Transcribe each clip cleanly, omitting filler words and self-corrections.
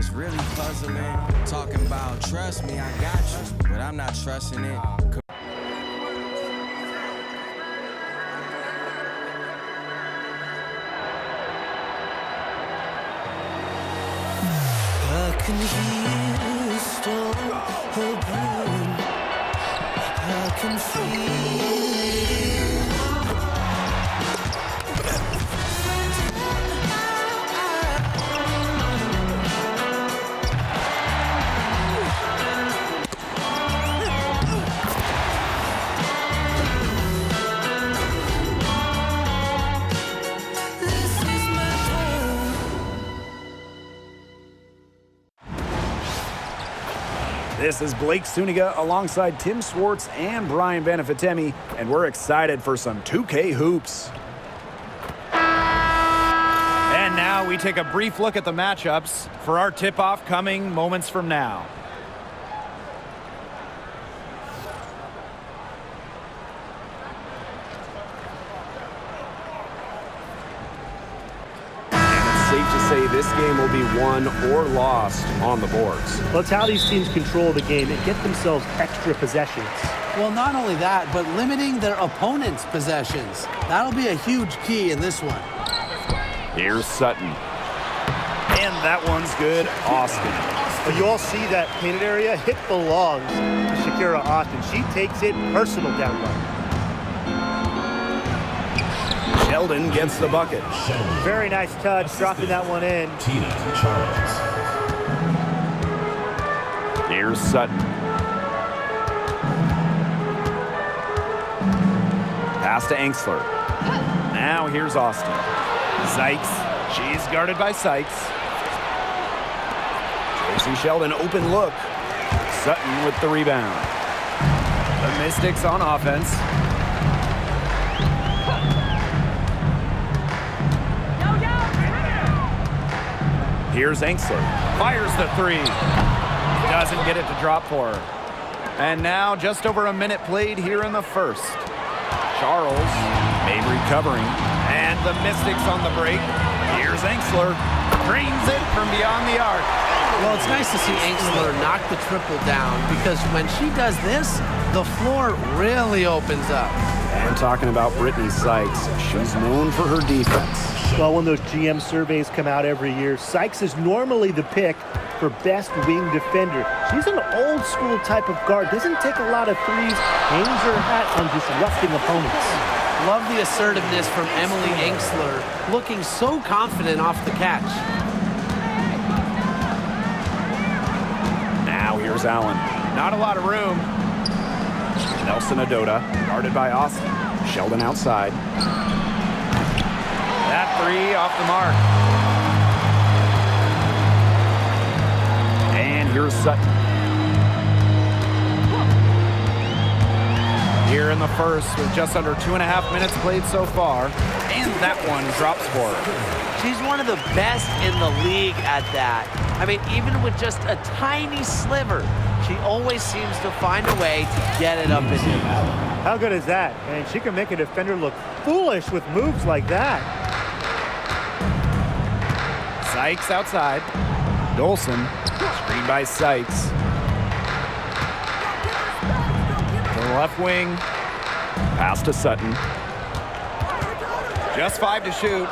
It's really puzzling. Talking about trust me, I got you, but I'm not trusting it. I can hear the storm brewing. I can feel it. This is Blake Suniga alongside Tim Swartz and Brian Banafitemi, and we're excited for some 2K hoops. And now we take a brief look at the matchups for our tip-off coming moments from now. Safe to say this game will be won or lost on the boards. Well, it's how these teams control the game and get themselves extra possessions. Well, not only that, but limiting their opponent's possessions. That'll be a huge key in this one. Here's Sutton. And that one's good, Austin. But you all see that painted area? It belongs to Shakira Austin. She takes it personal down low. Sheldon gets the bucket. Very nice touch, dropping that one in. Here's Sutton. Pass to Angsler. Now here's Austin. Sykes. She's guarded by Sykes. Tracy Sheldon, open look. Sutton with the rebound. The Mystics on offense. Here's Angsler. Fires the three. Doesn't get it to drop for her. And now just over a minute played here in the first. Charles, Mabry covering. And the Mystics on the break. Here's Angsler. Drains it from beyond the arc. Well, it's nice to see Angsler knock the triple down because when she does this, the floor really opens up. And talking about Brittany Sykes, she's known for her defense. Well, when those GM surveys come out every year, Sykes is normally the pick for best wing defender. She's an old school type of guard, doesn't take a lot of threes, hangs her hat on disrupting opponents. Love the assertiveness from Emily Angsler, looking so confident off the catch. Now here's Allen. Not a lot of room. Nelson Adota, guarded by Austin. Sheldon outside. That three off the mark. And here's Sutton. Here in the first with just under 2.5 minutes played so far. And that one drops for her. She's one of the best in the league at that. I mean, even with just a tiny sliver, she always seems to find a way to get it up in there. How good is that? And she can make a defender look foolish with moves like that. Sykes outside. Dolson, screened by Sykes. To the left wing. Pass to Sutton. Just 5 to shoot.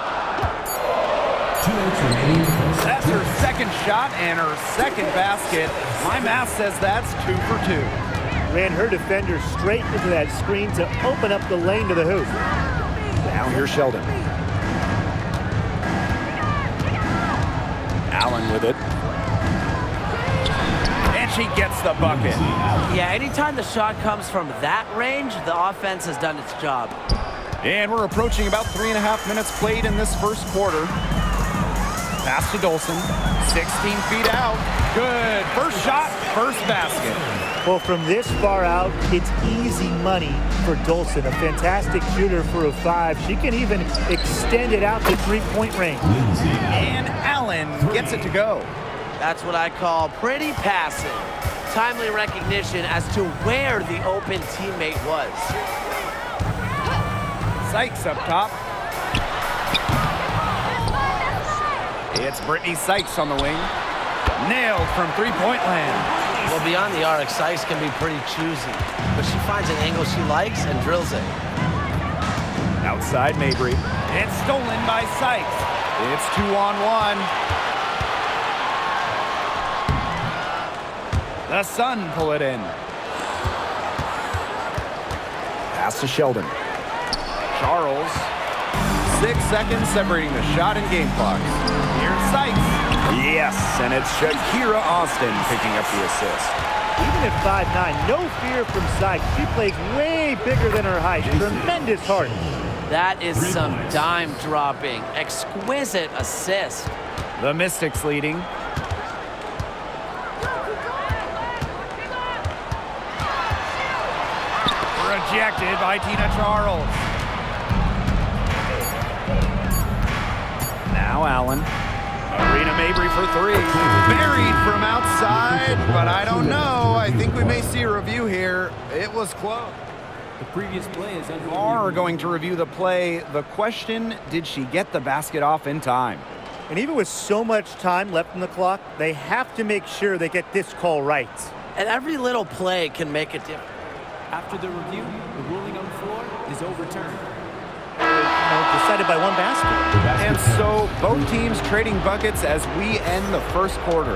That's her second shot and her second basket. My math says that's 2 for 2. Ran her defender straight into that screen to open up the lane to the hoop. Now here's Sheldon. Allen with it. And she gets the bucket. Yeah, anytime the shot comes from that range, the offense has done its job. And we're approaching about 3.5 minutes played in this first quarter. Pass to Dolson. 16 feet out. Good. First shot, first basket. Well, from this far out, it's easy money for Dolson. A fantastic shooter for a 5. She can even extend it out to three-point range. And Allen gets it to go. That's what I call pretty passive. Timely recognition as to where the open teammate was. Sykes up top. It's Brittany Sykes on the wing. Nailed from three-point land. Well, beyond the arc, Sykes can be pretty choosy, but she finds an angle she likes and drills it. Outside Mabry. It's stolen by Sykes. It's 2-on-1. The Sun pull it in. Pass to Sheldon. Charles. 6 seconds separating the shot and game clock. Here's Sykes. Yes, and it's Shakira Austin picking up the assist. Even at 5'9", no fear from Sykes. She plays way bigger than her height. Tremendous heart. That is some dime dropping. Exquisite assist. The Mystics leading. Rejected by Tina Charles. Now Allen. Marina Mabry for three. Buried from outside, but I don't know. I think we may see a review here. It was close. The previous play is under Are going to review the play. The question, did she get the basket off in time? And even with so much time left in the clock, they have to make sure they get this call right. And every little play can make a difference. After the review, the ruling on the floor is overturned. Decided by one basket. And so both teams trading buckets as we end the first quarter.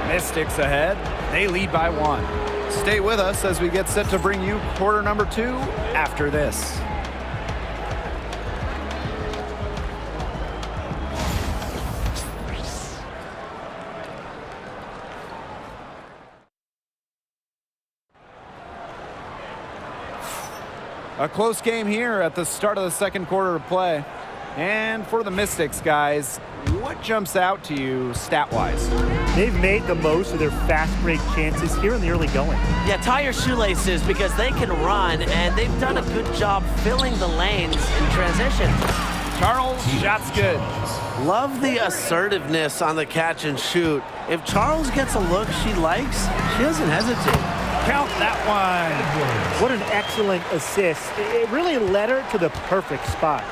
Mystics ahead. They lead by 1. Stay with us as we get set to bring you quarter number 2 after this. A close game here at the start of the second quarter of play. And for the Mystics, guys, what jumps out to you stat-wise? They've made the most of their fast break chances here in the early going. Yeah, tie your shoelaces because they can run, and they've done a good job filling the lanes in transition. Charles, shot's good. Love the assertiveness on the catch and shoot. If Charles gets a look she likes, she doesn't hesitate. Count that one. What an excellent assist. It really led her to the perfect spot.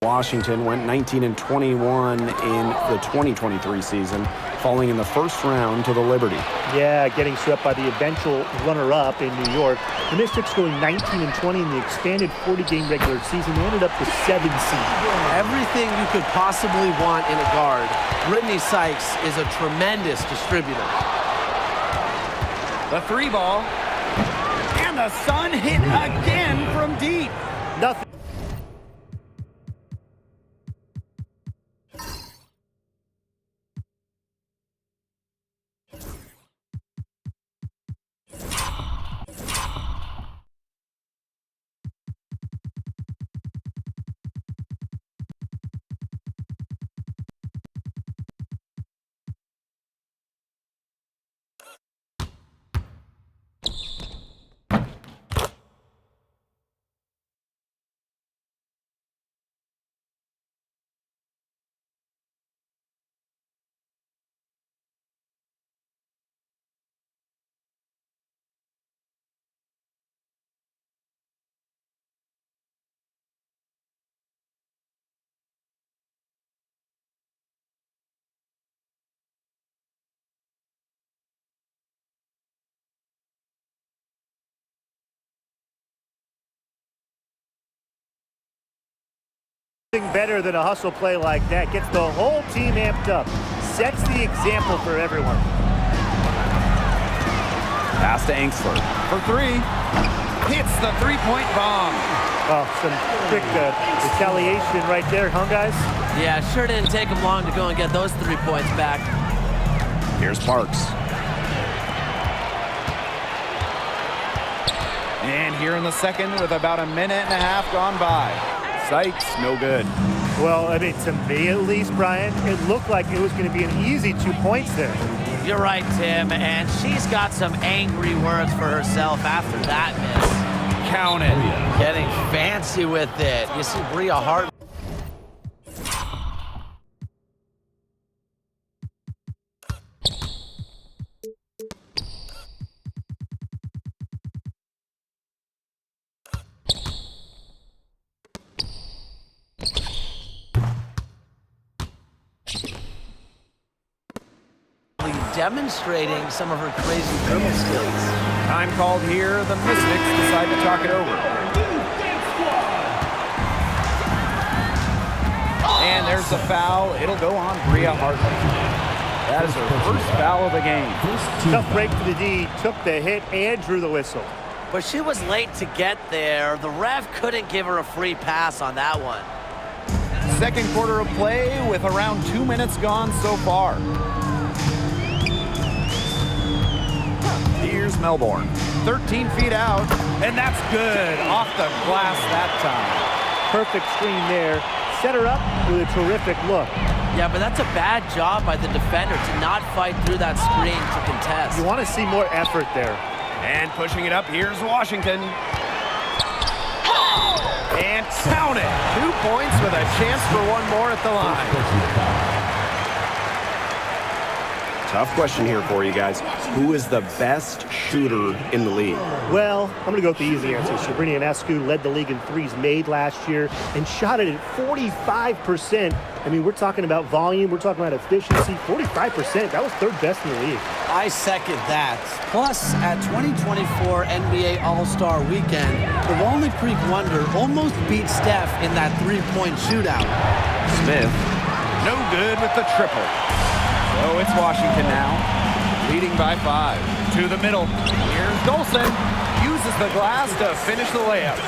Washington went 19-21 in the 2023 season, falling in the first round to the Liberty. Yeah, getting swept by the eventual runner-up in New York. The Mystics going 19-20 in the expanded 40-game regular season. They ended up the 7th seed. Everything you could possibly want in a guard. Brittany Sykes is a tremendous distributor. The 3 ball. And the Sun hit again from deep. Nothing. Better than a hustle play like that. Gets the whole team amped up. Sets the example for everyone. Pass to Angsler for 3. Hits the 3-point bomb. Oh, some quick retaliation right there, huh, guys? Yeah, sure didn't take them long to go and get those 3 points back. Here's Parks. And here in the second with about a minute and a half gone by. Sykes, no good. Well, I mean, to me at least, Brian, it looked like it was going to be an easy 2 points there. You're right, Tim, and she's got some angry words for herself after that miss. Count it. Getting fancy with it. You see Bria Hart. demonstrating some of her crazy dribble skills. Time called here. The Mystics decide to talk it over. And there's the foul. It'll go on Bria Hartley. That is her first foul of the game. Tough break for the D. Took the hit and drew the whistle. But she was late to get there. The ref couldn't give her a free pass on that one. Second quarter of play with around 2 minutes gone so far. Here's Melbourne. 13 feet out, and that's good. Off the glass that time. Perfect screen there. Set her up with a terrific look. Yeah, but that's a bad job by the defender to not fight through that screen to contest. You want to see more effort there. And pushing it up, here's Washington. And count it. 2 points with a chance for one more at the line. Tough question here for you guys. Who is the best shooter in the league? Well, I'm going to go with the easy answer. Sabrina Ionescu led the league in threes made last year and shot it at 45%. I mean, we're talking about volume. We're talking about efficiency. 45%. That was third best in the league. I second that. Plus, at 2024 NBA All-Star Weekend, the Walnut Creek Wonder almost beat Steph in that three-point shootout. Smith, no good with the triple. So it's Washington now, leading by 5. To the middle. Here's Dolson. Uses the glass to finish the layup.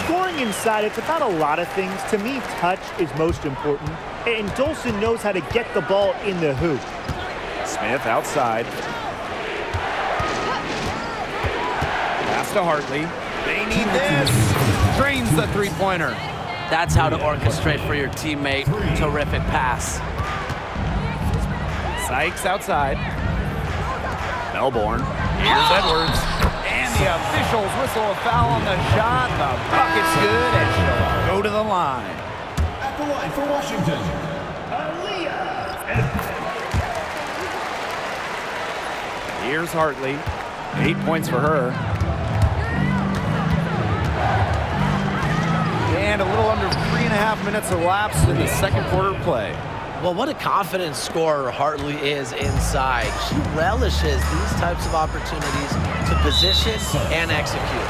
Scoring inside, it's about a lot of things. To me, touch is most important. And Dolson knows how to get the ball in the hoop. Smith outside. Pass to Hartley. They need this. Drains the three-pointer. That's how to orchestrate for your teammate. Terrific pass. Sykes outside. Melbourne. Here's Edwards. And the officials whistle a foul on the shot. The bucket's good, and she'll go to the line. At the line for Washington, Here's Hartley. 8 points for her. And a little under 3.5 minutes elapsed in the second quarter play. Well, what a confident scorer Hartley is inside. She relishes these types of opportunities to position and execute.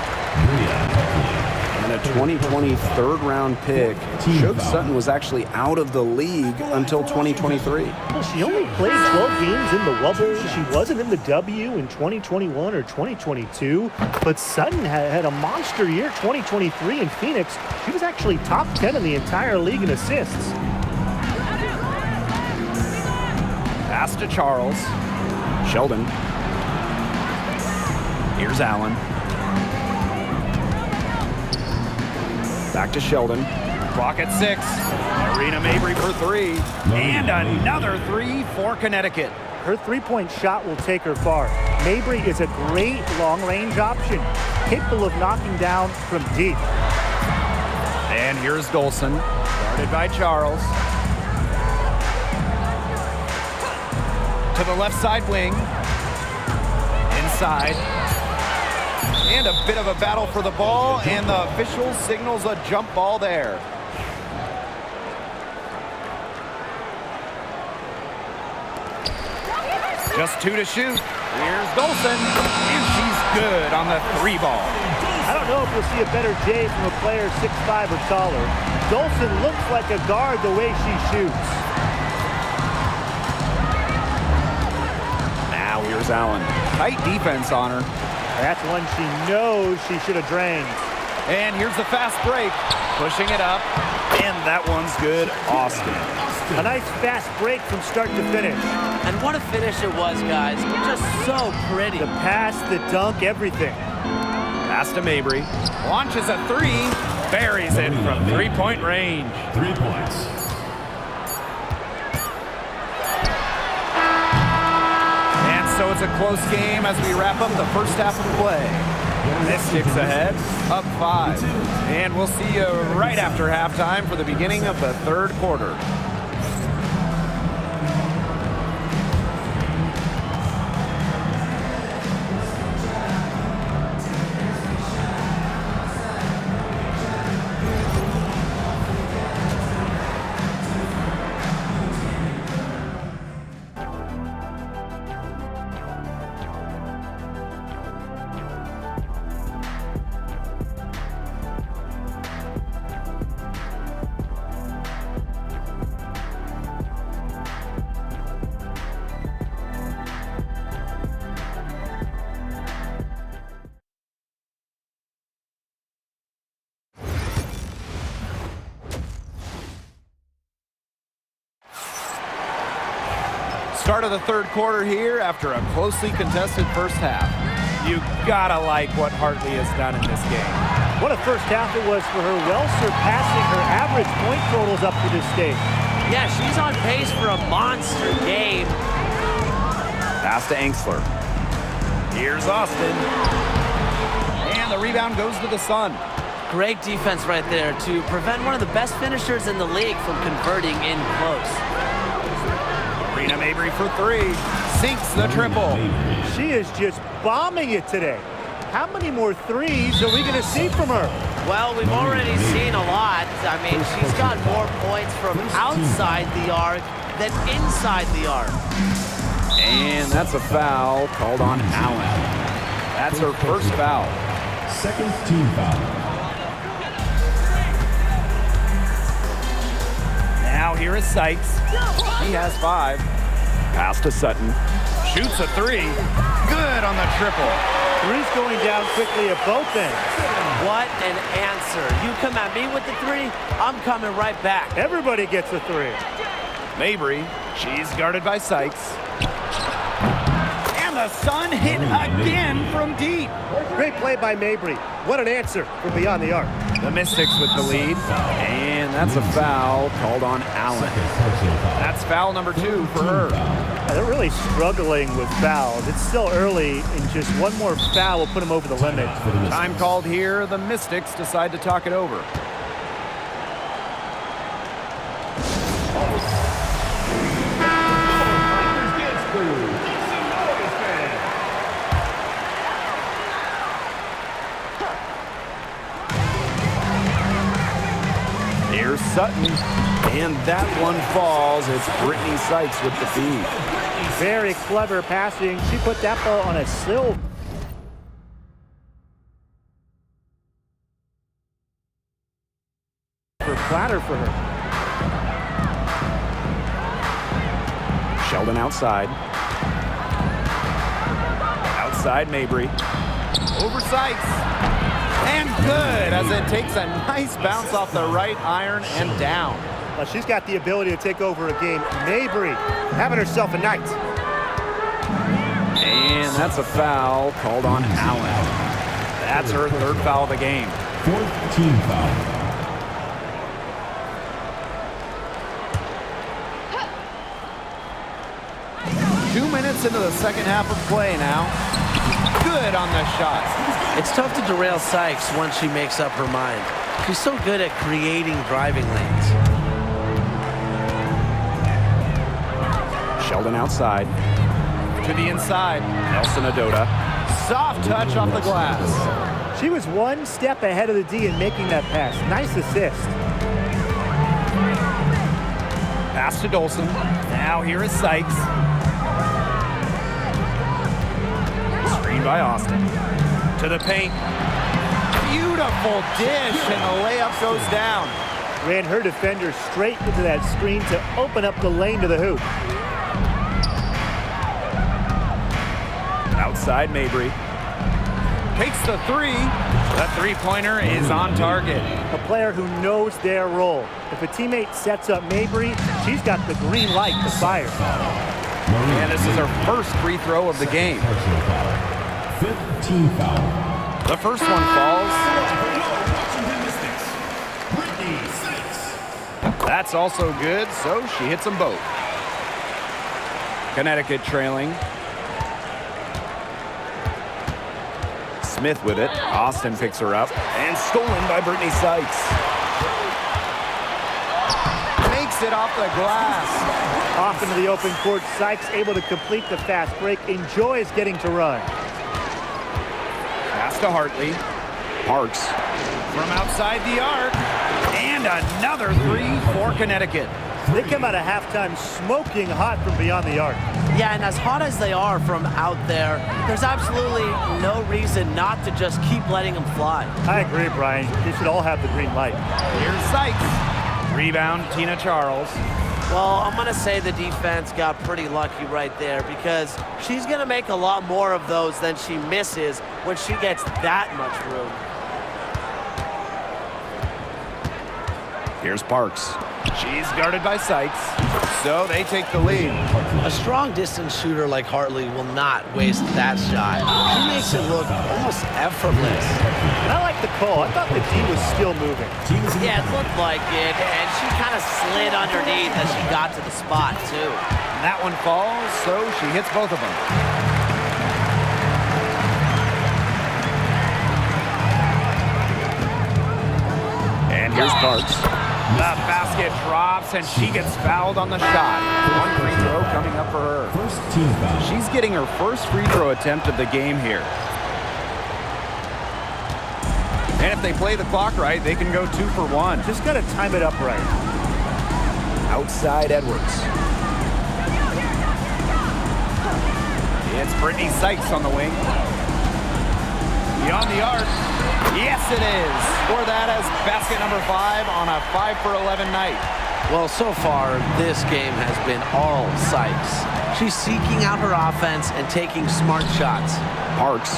And a 2020 third-round pick. Showed Sutton was actually out of the league until 2023. Well, she only played 12 games in the Wubble. She wasn't in the W in 2021 or 2022. But Sutton had a monster year 2023 in Phoenix. She was actually top 10 in the entire league in assists. Pass to Charles. Sheldon. Here's Allen. Back to Sheldon. Clock at 6. Marina Mabry for 3. And another 3 for Connecticut. Her three-point shot will take her far. Mabry is a great long-range option, capable of knocking down from deep. And here's Dolson, guarded by Charles. To the left side wing. Inside. And a bit of a battle for the ball, and the official signals a jump ball there. Just 2 to shoot. Here's Dolson, and she's good on the 3 ball. I don't know if you'll see a better J from a player 6'5" or taller. Dolson looks like a guard the way she shoots. Now here's Allen. Tight defense on her. That's one she knows she should have drained. And here's the fast break. Pushing it up. And that one's good. Austin. A nice fast break from start to finish. And what a finish it was, guys. Just so pretty. The pass, the dunk, everything. Pass to Mabry. Launches a 3. Buries it from 3-point range. 3 points. So it's a close game as we wrap up the first half of play. Mystics ahead, up 5. And we'll see you right after halftime for the beginning of the third quarter. Start of the third quarter here after a closely contested first half. You gotta like what Hartley has done in this game. What a first half it was for her, well surpassing her average point totals up to this stage. Yeah, she's on pace for a monster game. Pass to Angsler. Here's Austin. And the rebound goes to the Sun. Great defense right there to prevent one of the best finishers in the league from converting in close. Marina Mabry for three. Sinks the triple. She is just bombing it today. How many more threes are we going to see from her? Well, we've already seen a lot. I mean, she's got more points from outside the arc than inside the arc. And that's a foul called on Allen. That's her first foul. Second team foul. Now here is Sykes. He has 5. Pass to Sutton. Shoots a 3. Good on the triple. Threes going down quickly at both ends. What an answer. You come at me with the 3, I'm coming right back. Everybody gets a 3. Mabry, she's guarded by Sykes. And the Sun hit again from deep. Great play by Mabry. What an answer from beyond the arc. The Mystics with the lead. And that's a foul called on Allen. That's foul number 2 for her. They're really struggling with fouls. It's still early, and just one more foul will put them over the limit. Time called here. The Mystics decide to talk it over. Here's Sutton, and that one falls. It's Brittany Sykes with the feed. Very clever passing. She put that ball on a silver platter for her. Sheldon outside. Outside Mabry. Over Sykes. And good as it takes a nice bounce off the right iron and down. Well, she's got the ability to take over a game. Mabry having herself a night. And that's a foul called on Allen. That's her third foul of the game. Fourth team foul. Two minutes into the second half of play now. Good on the shot. It's tough to derail Sykes once she makes up her mind. She's so good at creating driving lanes. Sheldon outside. To the inside. Nelson Adota. Soft touch off the glass. She was one step ahead of the D in making that pass. Nice assist. Pass to Dolson. Now here is Sykes. Screen by Austin. To the paint. Beautiful dish, and the layup goes down. Ran her defender straight into that screen to open up the lane to the hoop. Outside Mabry. Takes the 3. That three-pointer is on target. A player who knows their role. If a teammate sets up Mabry, she's got the green light to fire. And this is her first free throw of the game. Fifth team foul. The first one falls. That's also good, so she hits them both. Connecticut trailing. Smith with it. Austin picks her up. And stolen by Brittany Sykes. Makes it off the glass. Off into the open court, Sykes able to complete the fast break. Enjoys getting to run. Pass to Hartley. Parks. From outside the arc. And another 3 for Connecticut. They come out of halftime smoking hot from beyond the arc. Yeah, and as hot as they are from out there, there's absolutely no reason not to just keep letting them fly. I agree, Brian. They should all have the green light. Here's Sykes. Rebound, Tina Charles. Well, I'm going to say the defense got pretty lucky right there because she's going to make a lot more of those than she misses when she gets that much room. Here's Parks. She's guarded by Sykes, so they take the lead. A strong distance shooter like Hartley will not waste that shot. She makes it look almost effortless. And I like the call. I thought the D was still moving. Yeah, it looked like it, and she kind of slid underneath as she got to the spot, too. And that one falls, so she hits both of them. And here's Parks. The basket drops, and she gets fouled on the shot. One free throw coming up for her. First team foul. She's getting her first free throw attempt of the game here. And if they play the clock right, they can go 2 for 1. Just got to time it up right. Outside Edwards. It's Brittany Sykes on the wing. Beyond the arc. Yes, it is. Score that as basket number 5 on a 5 for 11 night. Well, so far, this game has been all Sykes. She's seeking out her offense and taking smart shots. Parks.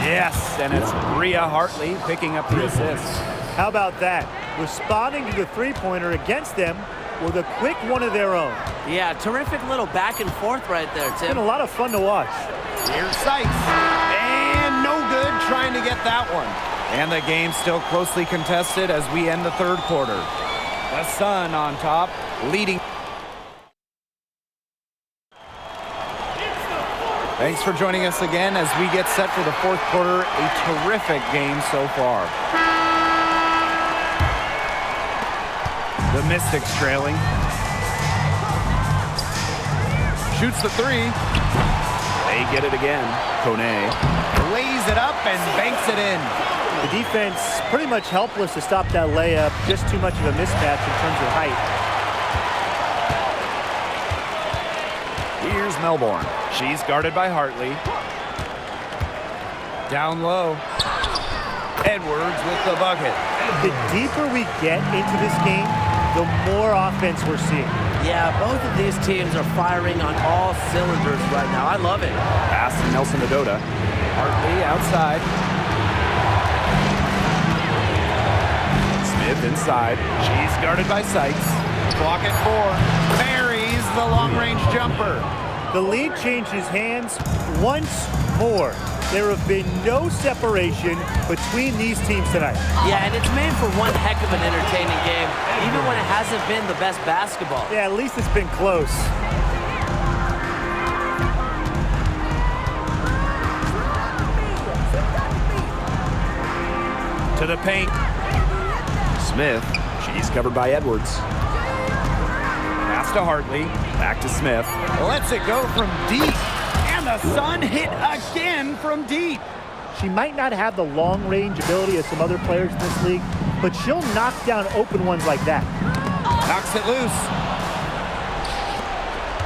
Yes, and it's Bria Hartley picking up the assist. How about that? Responding to the three-pointer against them with a quick one of their own. Yeah, terrific little back and forth right there, It's Tim. been a lot of fun to watch. Here's Sykes. And no good trying to get that one. And the game still closely contested as we end the third quarter. The Sun on top, leading. Thanks for joining us again as we get set for the fourth quarter. A terrific game so far. The Mystics trailing. Shoots the 3. They get it again. Kone lays it up and banks it in. The defense pretty much helpless to stop that layup. Just too much of a mismatch in terms of height. Here's Melbourne. She's guarded by Hartley. Down low. Edwards with the bucket. The deeper we get into this game, the more offense we're seeing. Yeah, both of these teams are firing on all cylinders right now. I love it. Pass to Nelson Adota. Hartley outside. Smith inside. She's guarded by Sykes. Clock at 4. Buries the long-range jumper. The lead changes hands once more. There have been no separation between these teams tonight. Yeah, and it's made for one heck of an entertaining game, even when it hasn't been the best basketball. Yeah, at least it's been close. To the paint. Smith. She's covered by Edwards. Pass to Hartley. Back to Smith. Lets it go from deep. And the Sun hit again from deep. She might not have the long-range ability of some other players in this league, but she'll knock down open ones like that. Knocks it loose.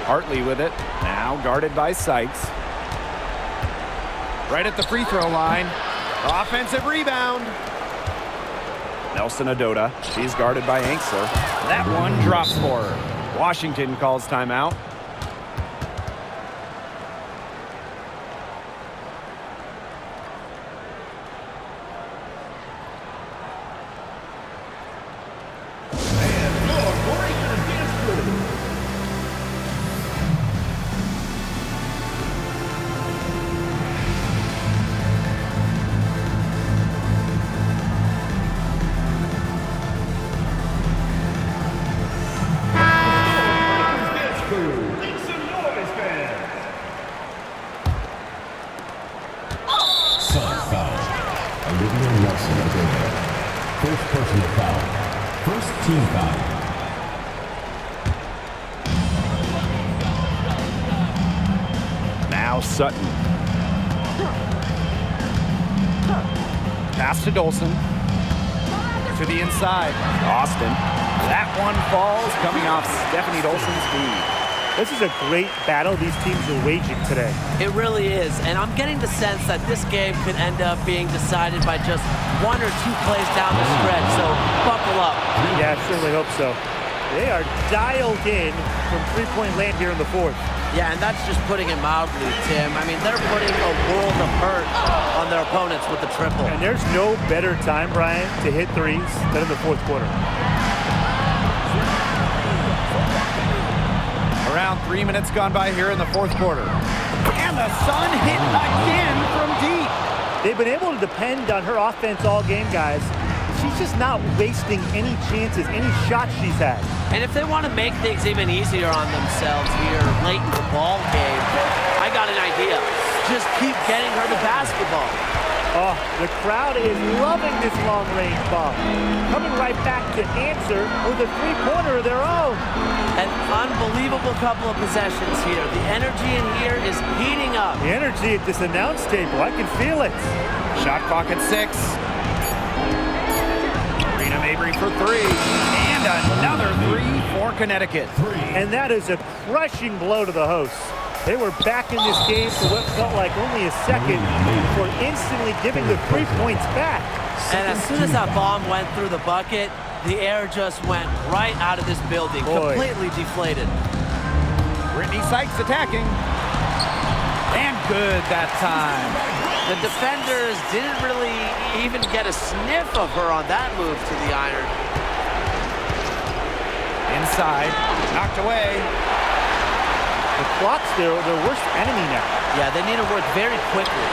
Hartley with it. Now guarded by Sykes. Right at the free throw line. Offensive rebound. Nelson Adota. She's guarded by Angsler. That one drops for her. Washington calls timeout. First personal foul. First team foul. Now Sutton. Pass to Dolson. To the inside. Austin. That one falls, coming off Stephanie Dolson's feed. This is a great battle these teams are waging today. It really is, and I'm getting the sense that this game could end up being decided by just 1 or 2 plays down the stretch, so buckle up. Yeah, I certainly hope so. They are dialed in from three-point land here in the fourth. Yeah, and that's just putting it mildly, Tim. I mean, they're putting a world of hurt on their opponents with the triple. And there's no better time, Brian, to hit threes than in the fourth quarter. 3 minutes gone by here in the fourth quarter. And the Sun hit again from deep. They've been able to depend on her offense all game, guys. She's just not wasting any chances, any shots she's had. And if they want to make things even easier on themselves here late in the ball game, I got an idea. Just keep getting her the basketball. Oh, the crowd is loving this long-range ball. Coming right back to answer with a three-pointer of their own. An unbelievable couple of possessions here. The energy in here is heating up. The energy at this announce table, I can feel it. Shot clock at 6. Rena Mabry for 3. And another 3 for Connecticut. And that is a crushing blow to the hosts. They were back in this game for what felt like only a second before instantly giving the 3 points back. And as soon as that bomb went through the bucket, the air just went right out of this building, completely deflated. Brittany Sykes attacking. And good that time. The defenders didn't really even get a sniff of her on that move to the iron. Inside, knocked away. The clock's their worst enemy now. Yeah, they need to work very quickly.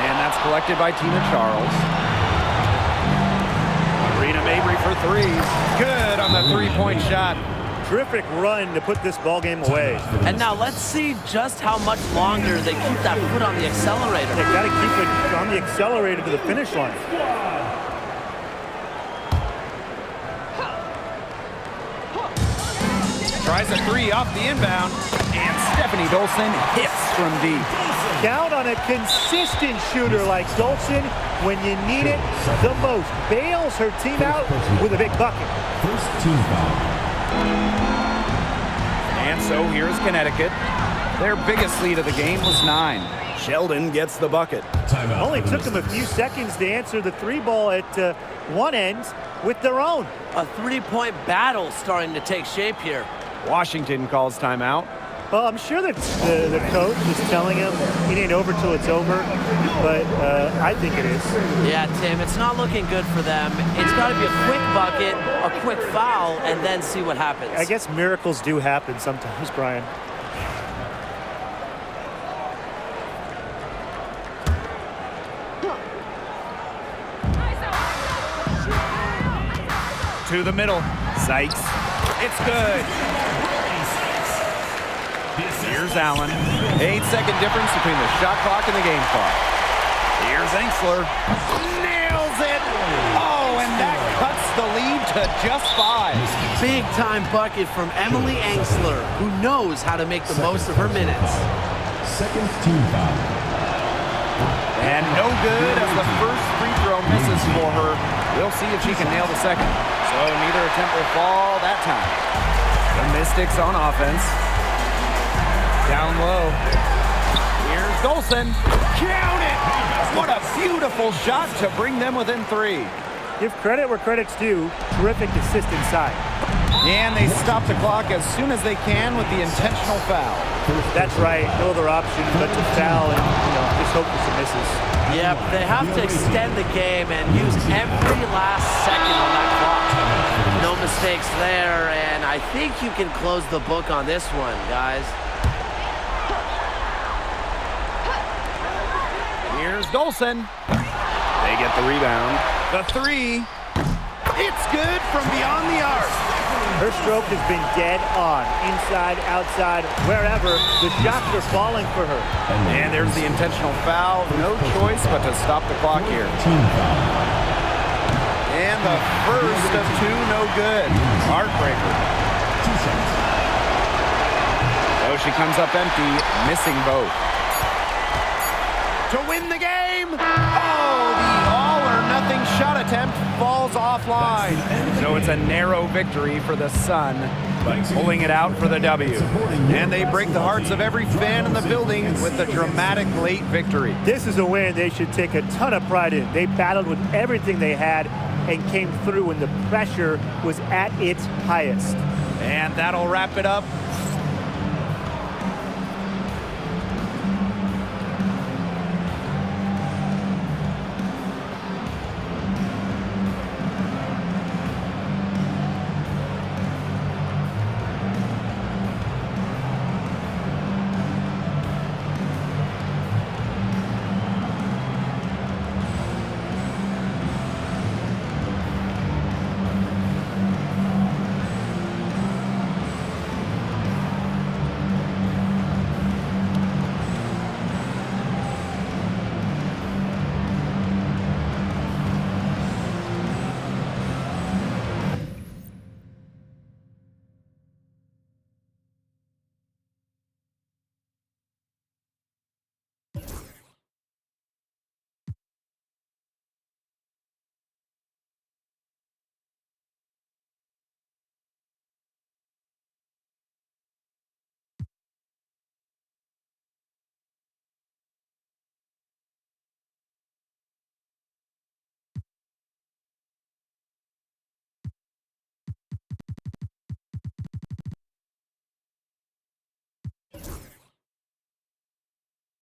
And that's collected by Tina Charles. Rena Mabry for 3. Good on the 3-point shot. Terrific run to put this ball game away. And now let's see just how much longer they keep that foot on the accelerator. They've got to keep it on the accelerator to the finish line. Tries a 3 off the inbound. And Stephanie Dolson hits from deep. Count on a consistent shooter like Dolson when you need it the most. Bails her team out with a big bucket. First team foul. And so here's Connecticut. Their biggest lead of the game was 9. Sheldon gets the bucket. Timeout. Only took them a few seconds to answer the 3 ball at one end with their own. A 3-point battle starting to take shape here. Washington calls timeout. Well, I'm sure that the coach is telling him it ain't over till it's over, but I think it is. Yeah, Tim, it's not looking good for them. It's got to be a quick bucket, a quick foul, and then see what happens. I guess miracles do happen sometimes, Brian. To the middle. Sykes. It's good. Here's Allen. 8-second difference between the shot clock and the game clock. Here's Engsler. Nails it. Oh, and that cuts the lead to just 5. Big-time bucket from Emily Engsler, who knows how to make the most of her minutes. Second team foul. And no good as the first free throw misses for her. We'll see if she can nail the second. So neither attempt will fall that time. The Mystics on offense. Down low. Here's Dolson. Count it! What a beautiful shot to bring them within 3. Give credit where credit's due. Terrific assist inside. And they stop the clock as soon as they can with the intentional foul. That's right. No other option but to foul and just hope for some misses. Yep, they have to extend the game and use every last second on that clock. No mistakes there, and I think you can close the book on this one, guys. Here's Dolson. They get the rebound. The 3. It's good from beyond the arc. Her stroke has been dead on. Inside, outside, wherever. The shots are falling for her. And there's the intentional foul. No choice but to stop the clock here. Team foul. And the first of 2, no good. Heartbreaker. 2 shots. So she comes up empty, missing both. To win the game! Oh, the all-or-nothing shot attempt falls offline. So it's a narrow victory for the Sun, pulling it out for the W. And they break the hearts of every fan in the building with a dramatic late victory. This is a win they should take a ton of pride in. They battled with everything they had and came through when the pressure was at its highest. And that'll wrap it up